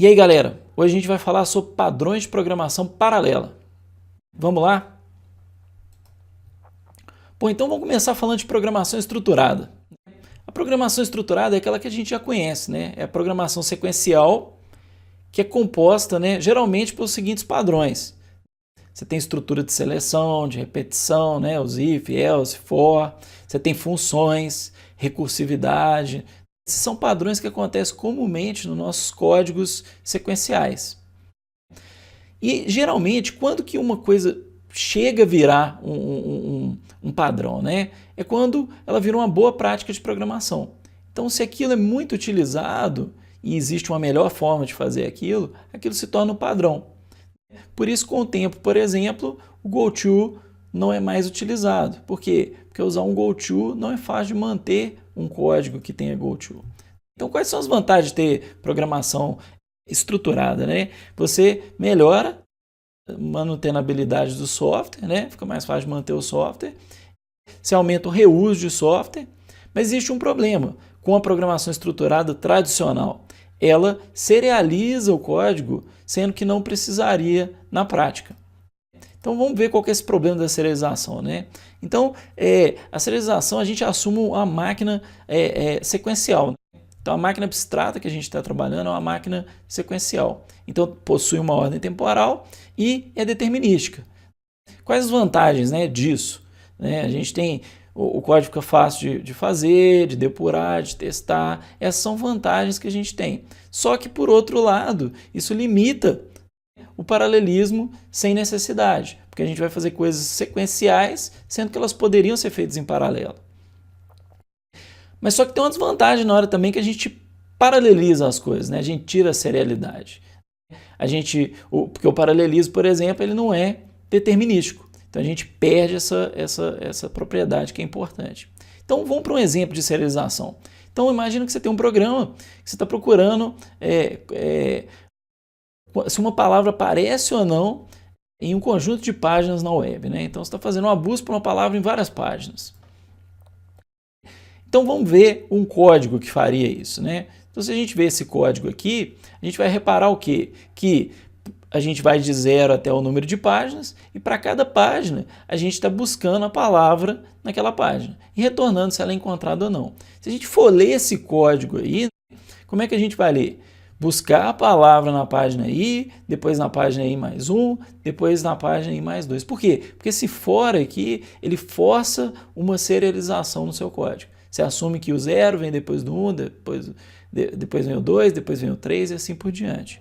E aí, galera, hoje a gente vai falar sobre padrões de programação paralela. Vamos lá? Bom, então vamos começar falando de programação estruturada. A programação estruturada é aquela que a gente já conhece, né? É a programação sequencial que é composta, né, geralmente pelos seguintes padrões. Você tem estrutura de seleção, de repetição, né, os if, else, for. Você tem funções, recursividade. Esses são padrões que acontecem comumente nos nossos códigos sequenciais. E geralmente, quando que uma coisa chega a virar um padrão, né? É quando ela vira uma boa prática de programação. Então, se aquilo é muito utilizado e existe uma melhor forma de fazer aquilo, aquilo se torna um padrão. Por isso, com o tempo, por exemplo, o GoTo não é mais utilizado. Por quê? Porque usar um GoTo não é fácil de manter um código que tenha GoTo. Então, quais são as vantagens de ter programação estruturada, né? Você melhora mantendo a habilidade do software, né? Fica mais fácil de manter o software. Você aumenta o reuso de software, mas existe um problema com a programação estruturada tradicional. Ela serializa o código, sendo que não precisaria na prática. Então vamos ver qual que é esse problema da serialização, né? Então, a serialização a gente assume uma máquina sequencial. Então a máquina abstrata que a gente está trabalhando é uma máquina sequencial. Então possui uma ordem temporal e é determinística. Quais as vantagens, né, disso? A gente tem o código fica fácil de fazer, de depurar, de testar. Essas são vantagens que a gente tem. Só que por outro lado, isso limita o paralelismo sem necessidade, porque a gente vai fazer coisas sequenciais, sendo que elas poderiam ser feitas em paralelo. Mas só que tem uma desvantagem na hora também que a gente paraleliza as coisas, né? A gente tira a serialidade. Porque o paralelismo, por exemplo, ele não é determinístico. Então a gente perde essa propriedade que é importante. Então vamos para um exemplo de serialização. Então imagina que você tem um programa que você está procurando se uma palavra aparece ou não em um conjunto de páginas na web, né? Então você está fazendo uma busca por uma palavra em várias páginas. Então vamos ver um código que faria isso, né? Então se a gente ver esse código aqui, a gente vai reparar o quê? Que a gente vai de 0 até o número de páginas e para cada página a gente está buscando a palavra naquela página e retornando se ela é encontrada ou não. Se a gente for ler esse código aí, como é que a gente vai ler? Buscar a palavra na página I, depois na página I mais 1, depois na página I mais 2. Por quê? Porque esse for aqui, ele força uma serialização no seu código. Você assume que o 0 vem depois do 1, depois vem o 2, depois vem o 3 e assim por diante.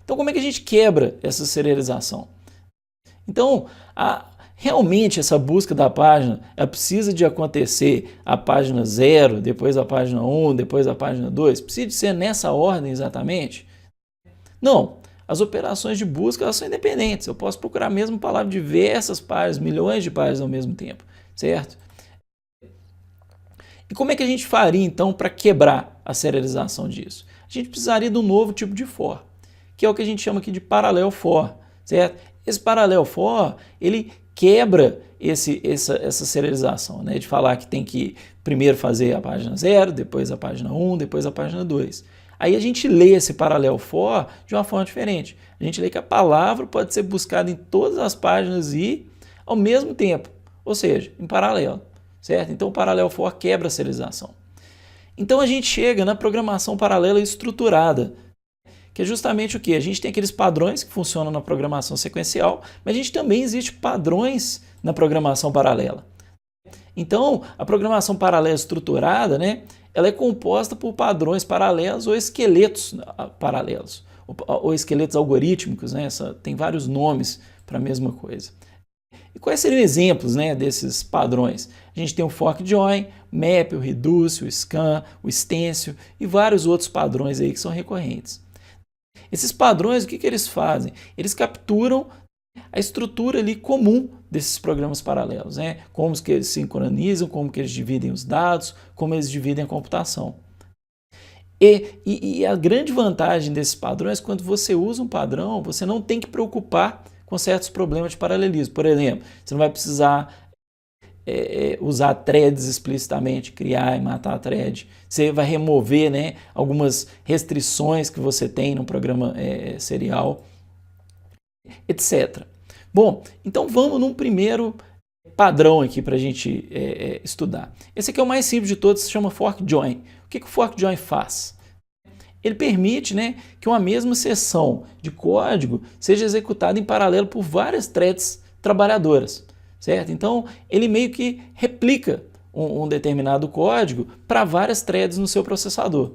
Então, como é que a gente quebra essa serialização? Então, realmente essa busca da página ela precisa de acontecer a página 0, depois a página 1, depois a página 2? Precisa de ser nessa ordem exatamente? Não. As operações de busca elas são independentes. Eu posso procurar a mesma palavra em diversas páginas, milhões de páginas ao mesmo tempo, certo? E como é que a gente faria então para quebrar a serialização disso? A gente precisaria de um novo tipo de for, que é o que a gente chama aqui de parallel for, certo? Esse parallel for, ele quebra essa serialização, né? De falar que tem que primeiro fazer a página 0, depois a página 1, depois a página 2. Aí a gente lê esse parallel for de uma forma diferente. A gente lê que a palavra pode ser buscada em todas as páginas e ao mesmo tempo, ou seja, em paralelo, certo? Então o parallel for quebra a serialização. Então a gente chega na programação paralela estruturada, que é justamente o que? A gente tem aqueles padrões que funcionam na programação sequencial, mas a gente também existe padrões na programação paralela. Então, a programação paralela estruturada, né, ela é composta por padrões paralelos ou esqueletos paralelos, ou esqueletos algorítmicos, né, tem vários nomes para a mesma coisa. E quais seriam exemplos, né, desses padrões? A gente tem o fork join, map, o reduce, o scan, o stencil e vários outros padrões aí que são recorrentes. Esses padrões, o que eles fazem? Eles capturam a estrutura ali comum desses programas paralelos, né? Como que eles sincronizam, como que eles dividem os dados, como eles dividem a computação. E a grande vantagem desses padrões, quando você usa um padrão, você não tem que preocupar com certos problemas de paralelismo. Por exemplo, você não vai precisar usar threads explicitamente, criar e matar a thread. Você vai remover, né, algumas restrições que você tem no programa serial, etc. Bom, então vamos num primeiro padrão aqui para a gente estudar. Esse aqui é o mais simples de todos, se chama fork join. O que o fork join faz? Ele permite, né, que uma mesma seção de código seja executada em paralelo por várias threads trabalhadoras, certo? Então, ele meio que replica um determinado código para várias threads no seu processador.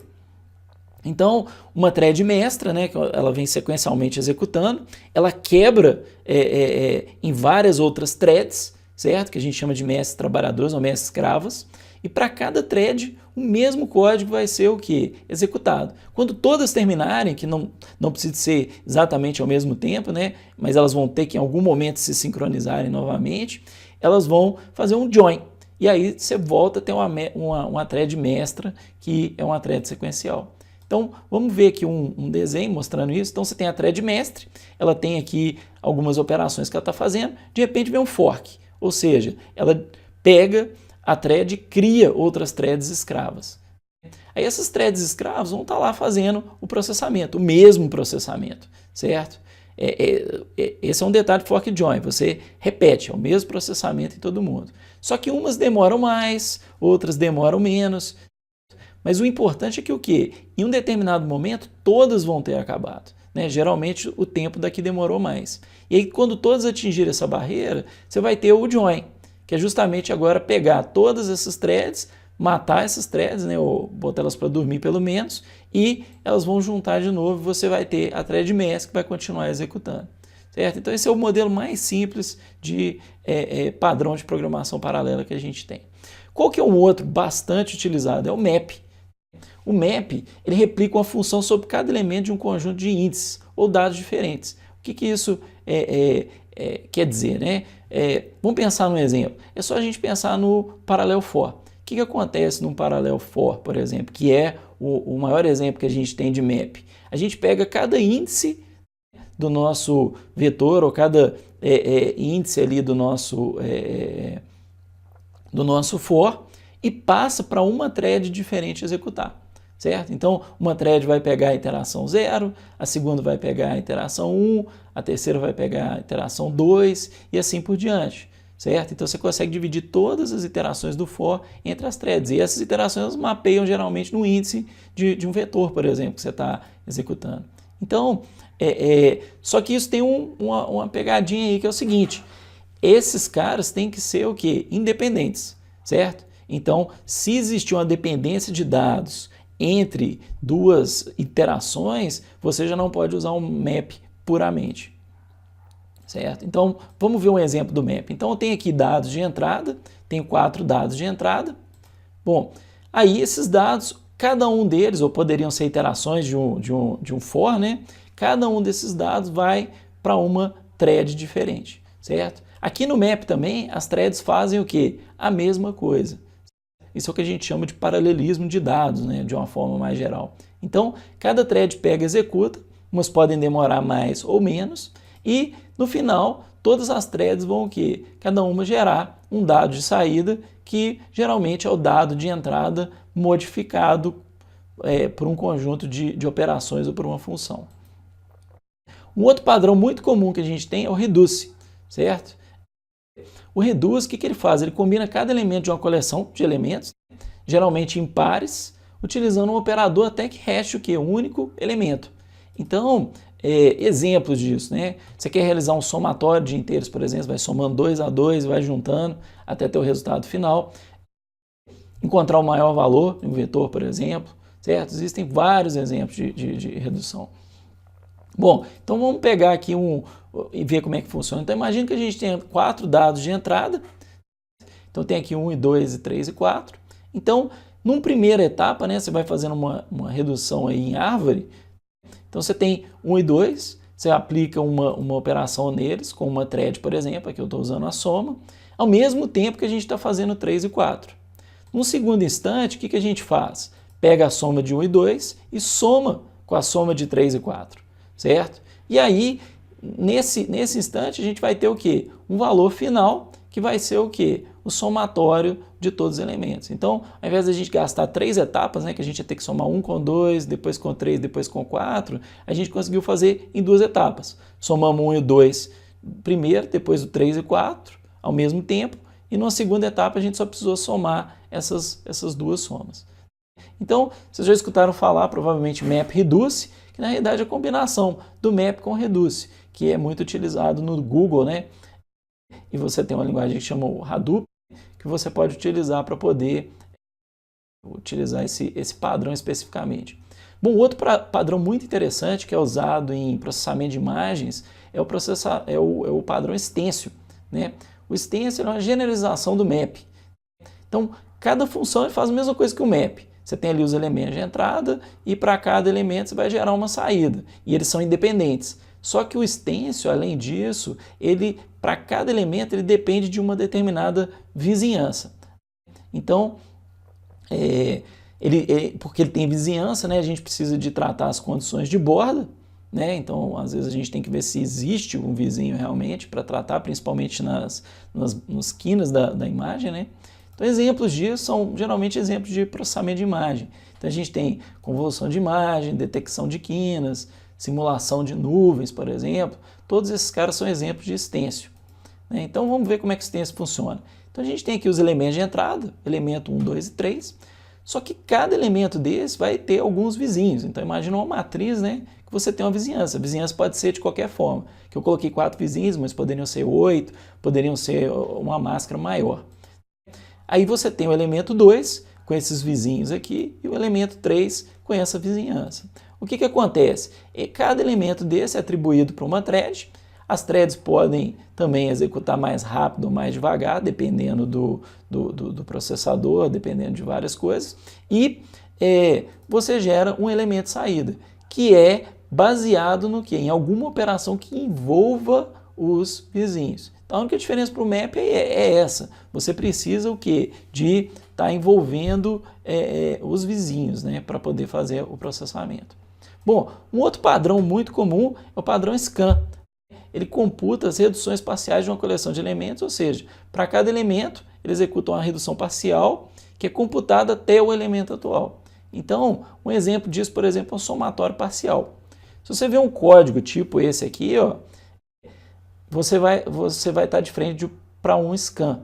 Então, uma thread mestra, né, que ela vem sequencialmente executando, ela quebra em várias outras threads, certo? Que a gente chama de mestres trabalhadores ou mestres escravas. E para cada thread, o mesmo código vai ser o que? Executado. Quando todas terminarem, que não precisa ser exatamente ao mesmo tempo, né? Mas elas vão ter que em algum momento se sincronizarem novamente, elas vão fazer um join. E aí você volta a ter uma thread mestra, que é uma thread sequencial. Então, vamos ver aqui um desenho mostrando isso. Então, você tem a thread mestre, ela tem aqui algumas operações que ela está fazendo, de repente vem um fork, ou seja, ela pega a thread e cria outras threads escravas. Aí essas threads escravas vão estar lá fazendo o processamento, o mesmo processamento, certo? Esse é um detalhe de fork join, você repete, é o mesmo processamento em todo mundo. Só que umas demoram mais, outras demoram menos, mas o importante é que o quê? Em um determinado momento, todas vão ter acabado. Né? Geralmente, o tempo daqui demorou mais. E aí, quando todas atingirem essa barreira, você vai ter o join, que é justamente agora pegar todas essas threads, matar essas threads, né? Ou botar elas para dormir pelo menos, e elas vão juntar de novo e você vai ter a thread mestre que vai continuar executando. Certo? Então, esse é o modelo mais simples de padrão de programação paralela que a gente tem. Qual que é um outro bastante utilizado? É o map. O map, ele replica uma função sobre cada elemento de um conjunto de índices ou dados diferentes. O que isso quer dizer, né? Vamos pensar num exemplo. É só a gente pensar no parallel for. O que acontece num parallel for, por exemplo, que é o maior exemplo que a gente tem de map? A gente pega cada índice do nosso vetor ou cada índice ali do nosso for e passa para uma thread diferente executar. Certo? Então, uma thread vai pegar a iteração 0, a segunda vai pegar a iteração 1, a terceira vai pegar a iteração 2 e assim por diante. Certo? Então, você consegue dividir todas as iterações do for entre as threads. E essas iterações mapeiam geralmente no índice de um vetor, por exemplo, que você está executando. Então, só que isso tem uma pegadinha aí que é o seguinte: esses caras têm que ser o quê? Independentes, certo? Então, se existir uma dependência de dados entre duas iterações, você já não pode usar um map puramente, certo? Então, vamos ver um exemplo do map. Então, eu tenho aqui dados de entrada, tenho 4 dados de entrada. Bom, aí esses dados, cada um deles, ou poderiam ser iterações de um for, né? Cada um desses dados vai para uma thread diferente, certo? Aqui no map também, as threads fazem o quê? A mesma coisa. Isso é o que a gente chama de paralelismo de dados, né, de uma forma mais geral. Então, cada thread pega e executa, umas podem demorar mais ou menos, e no final, todas as threads vão o quê? Cada uma gerar um dado de saída, que geralmente é o dado de entrada modificado por um conjunto de operações ou por uma função. Um outro padrão muito comum que a gente tem é o reduce, certo? O reduce, o que ele faz? Ele combina cada elemento de uma coleção de elementos, geralmente em pares, utilizando um operador até que reste o quê? Um único elemento. Então, exemplos disso, né? Você quer realizar um somatório de inteiros, por exemplo, vai somando 2 a 2, vai juntando até ter o resultado final. Encontrar o maior valor em um vetor, por exemplo, certo? Existem vários exemplos de redução. Bom, então vamos pegar aqui e ver como é que funciona. Então imagina que a gente tem 4 dados de entrada. Então tem aqui 1 e 2 e 3 e 4. Então, numa primeira etapa, né, você vai fazendo uma redução aí em árvore. Então você tem 1 e 2, você aplica uma operação neles, com uma thread, por exemplo, aqui eu estou usando a soma, ao mesmo tempo que a gente está fazendo 3 e 4. Num segundo instante, o que a gente faz? Pega a soma de 1 e 2 e soma com a soma de 3 e 4, certo? E aí, nesse instante, a gente vai ter o quê? Um valor final, que vai ser o quê? o somatório de todos os elementos. Então, ao invés de a gente gastar 3 etapas, né, que a gente ia ter que somar 1 com 2, depois com 3, depois com 4, a gente conseguiu fazer em 2 etapas. Somamos 1 e o 2 primeiro, depois o 3 e 4, ao mesmo tempo, e numa segunda etapa a gente só precisou somar essas duas somas. Então, vocês já escutaram falar, provavelmente, MapReduce, que na realidade é a combinação do Map com Reduce, que é muito utilizado no Google, né? E você tem uma linguagem que chama o Hadoop, que você pode utilizar para poder utilizar esse padrão especificamente. Bom, outro padrão muito interessante que é usado em processamento de imagens é o padrão Stencil, né? O Stencil é uma generalização do Map. Então, cada função faz a mesma coisa que o Map. Você tem ali os elementos de entrada e para cada elemento você vai gerar uma saída. E eles são independentes. Só que o Stencil, além disso, para cada elemento ele depende de uma determinada vizinhança. Então, porque ele tem vizinhança, né, a gente precisa de tratar as condições de borda, né? Então, às vezes a gente tem que ver se existe um vizinho realmente para tratar, principalmente nas quinas da imagem, né? Então, exemplos disso são geralmente exemplos de processamento de imagem. Então, a gente tem convolução de imagem, detecção de quinas, simulação de nuvens, por exemplo. Todos esses caras são exemplos de Stencil, né? Então, vamos ver como é que o Stencil funciona. Então, a gente tem aqui os elementos de entrada, elemento 1, 2 e 3. Só que cada elemento desse vai ter alguns vizinhos. Então, imagina uma matriz, né, que você tem uma vizinhança. A vizinhança pode ser de qualquer forma. Que eu coloquei 4 vizinhos, mas poderiam ser 8, poderiam ser uma máscara maior. Aí você tem o elemento 2 com esses vizinhos aqui e o elemento 3 com essa vizinhança. O que acontece? Cada elemento desse é atribuído para uma thread. As threads podem também executar mais rápido ou mais devagar, dependendo do processador, dependendo de várias coisas. E você gera um elemento saída, que é baseado no quê? Em alguma operação que envolva os vizinhos. Então, a única diferença para o Map é essa. Você precisa o quê? De estar envolvendo os vizinhos, né, para poder fazer o processamento. Bom, um outro padrão muito comum é o padrão Scan. Ele computa as reduções parciais de uma coleção de elementos, ou seja, para cada elemento ele executa uma redução parcial que é computada até o elemento atual. Então, um exemplo disso, por exemplo, é um somatório parcial. Se você vê um código tipo esse aqui, ó, você vai estar de frente para um scan.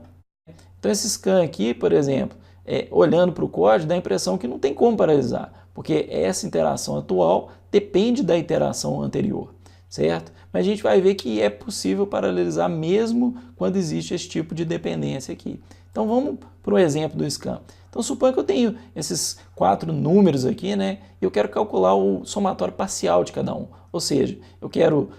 Então, esse scan aqui, por exemplo, olhando para o código, dá a impressão que não tem como paralisar, porque essa interação atual depende da interação anterior, certo? Mas a gente vai ver que é possível paralelizar mesmo quando existe esse tipo de dependência aqui. Então, vamos para o exemplo do scan. Então, suponha que eu tenho esses 4 números aqui, né? E eu quero calcular o somatório parcial de cada um. Ou seja, eu quero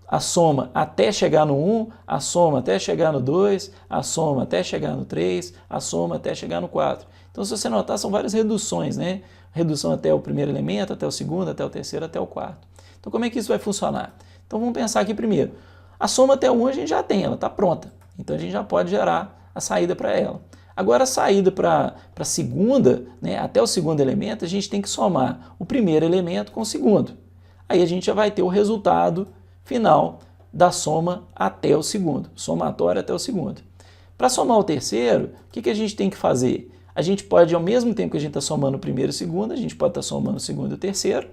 a soma até chegar no 1, a soma até chegar no 2, a soma até chegar no 3, a soma até chegar no 4. Então, se você notar, são várias reduções, né? Redução até o primeiro elemento, até o segundo, até o terceiro, até o quarto. Então, como é que isso vai funcionar? Então, vamos pensar aqui primeiro. A soma até o 1 a gente já tem, ela está pronta. Então, a gente já pode gerar a saída para ela. Agora, a saída para a segunda, né, até o segundo elemento, a gente tem que somar o primeiro elemento com o segundo. Aí a gente já vai ter o resultado final da soma até o segundo, somatório até o segundo. Para somar o terceiro, o que a gente tem que fazer? A gente pode, ao mesmo tempo que a gente está somando o primeiro e o segundo, a gente pode estar somando o segundo e o terceiro,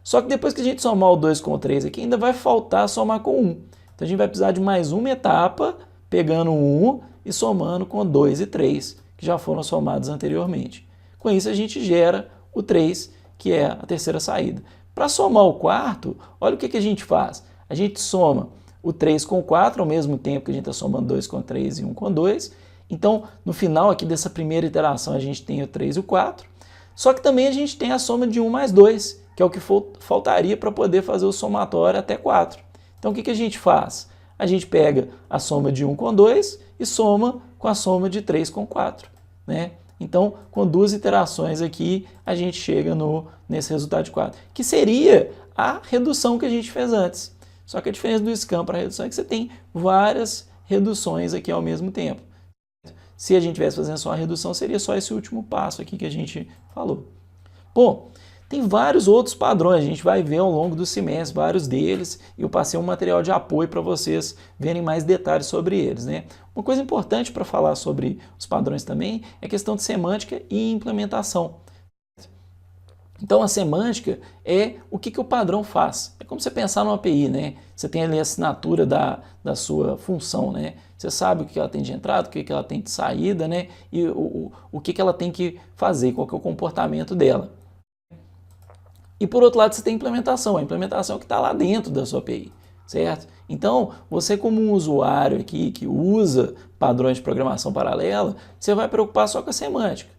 só que depois que a gente somar o 2 com o 3 aqui, ainda vai faltar somar com 1. Então a gente vai precisar de mais uma etapa, pegando o 1 e somando com 2 e 3, que já foram somados anteriormente. Com isso a gente gera o 3, que é a terceira saída. Para somar o quarto, olha o que a gente faz. A gente soma o 3 com o 4, ao mesmo tempo que a gente está somando 2 com 3 e 1 com 2. Então, no final aqui dessa primeira iteração, a gente tem o 3 e o 4. Só que também a gente tem a soma de 1 mais 2, que é o que faltaria para poder fazer o somatório até 4. Então, o que a gente faz? A gente pega a soma de 1 com 2 e soma com a soma de 3 com 4, né? Então, com 2 iterações aqui, a gente chega nesse resultado de 4, que seria a redução que a gente fez antes. Só que a diferença do scan para a redução é que você tem várias reduções aqui ao mesmo tempo. Se a gente estivesse fazendo só a redução, seria só esse último passo aqui que a gente falou. Bom, Tem vários outros padrões, a gente vai ver ao longo do semestre vários deles e eu passei um material de apoio para vocês verem mais detalhes sobre eles, né? Uma coisa importante para falar sobre os padrões também é a questão de semântica e implementação. Então a semântica é o que o padrão faz. É como você pensar numa API, né? Você tem ali a assinatura da sua função, né? Você sabe o que ela tem de entrada, o que ela tem de saída, né? E o que ela tem que fazer, qual que é o comportamento dela. E por outro lado você tem a implementação que está lá dentro da sua API, certo? Então, você como um usuário aqui que usa padrões de programação paralela, você vai preocupar só com a semântica.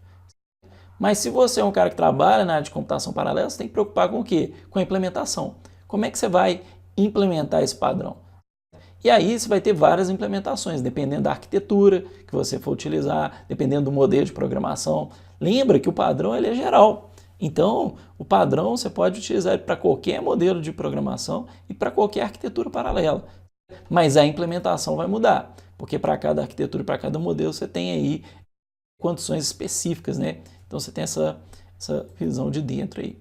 Mas se você é um cara que trabalha na área de computação paralela, você tem que preocupar com o quê? Com a implementação. Como é que você vai implementar esse padrão? E aí você vai ter várias implementações, dependendo da arquitetura que você for utilizar, dependendo do modelo de programação. Lembra que o padrão ele é geral. Então, o padrão você pode utilizar para qualquer modelo de programação e para qualquer arquitetura paralela. Mas a implementação vai mudar, porque para cada arquitetura e para cada modelo você tem aí condições específicas, né? Então você tem essa visão de dentro aí.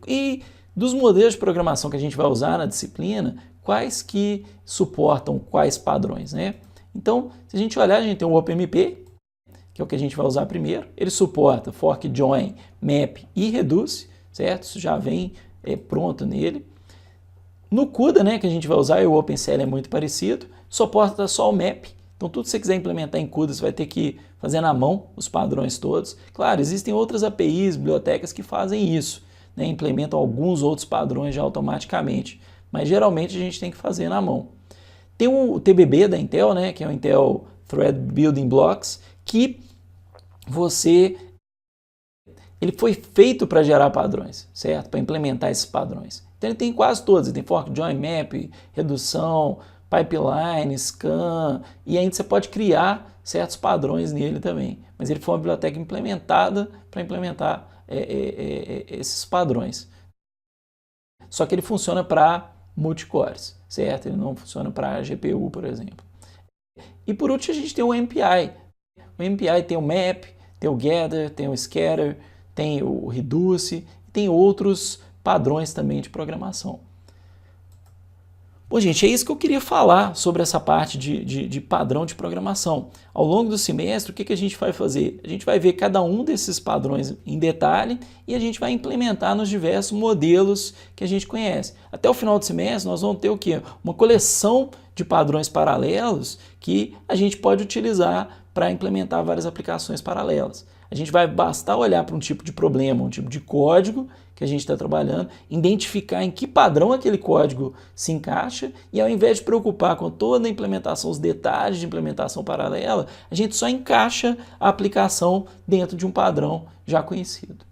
E dos modelos de programação que a gente vai usar na disciplina, quais que suportam quais padrões, né? Então, se a gente olhar, a gente tem o OpenMP, que é o que a gente vai usar primeiro. Ele suporta fork, join, map e reduce, certo? Isso já vem pronto nele. No CUDA, né, que a gente vai usar, e o OpenCL é muito parecido, suporta só o map. Então, tudo que você quiser implementar em CUDA, você vai ter que fazer na mão os padrões todos. Claro, existem outras APIs, bibliotecas que fazem isso, né, implementam alguns outros padrões já automaticamente, mas geralmente a gente tem que fazer na mão. Tem o TBB da Intel, né, que é o Intel Thread Building Blocks, que ele foi feito para gerar padrões, certo? Para implementar esses padrões. Então ele tem quase todos, ele tem fork, join, map, redução, pipeline, scan, e ainda você pode criar certos padrões nele também. Mas ele foi uma biblioteca implementada para implementar esses padrões. Só que ele funciona para multicores, certo? Ele não funciona para GPU, por exemplo. E por último a gente tem o MPI. O MPI tem o map, tem o gather, tem o scatter, tem o reduce, tem outros padrões também de programação. Bom, gente, é isso que eu queria falar sobre essa parte de padrão de programação. Ao longo do semestre, o que a gente vai fazer? A gente vai ver cada um desses padrões em detalhe e a gente vai implementar nos diversos modelos que a gente conhece. Até o final do semestre, nós vamos ter o quê? Uma coleção de padrões paralelos que a gente pode utilizar para implementar várias aplicações paralelas. A gente vai bastar olhar para um tipo de problema, um tipo de código que a gente está trabalhando, identificar em que padrão aquele código se encaixa e ao invés de preocupar com toda a implementação, os detalhes de implementação paralela, a gente só encaixa a aplicação dentro de um padrão já conhecido.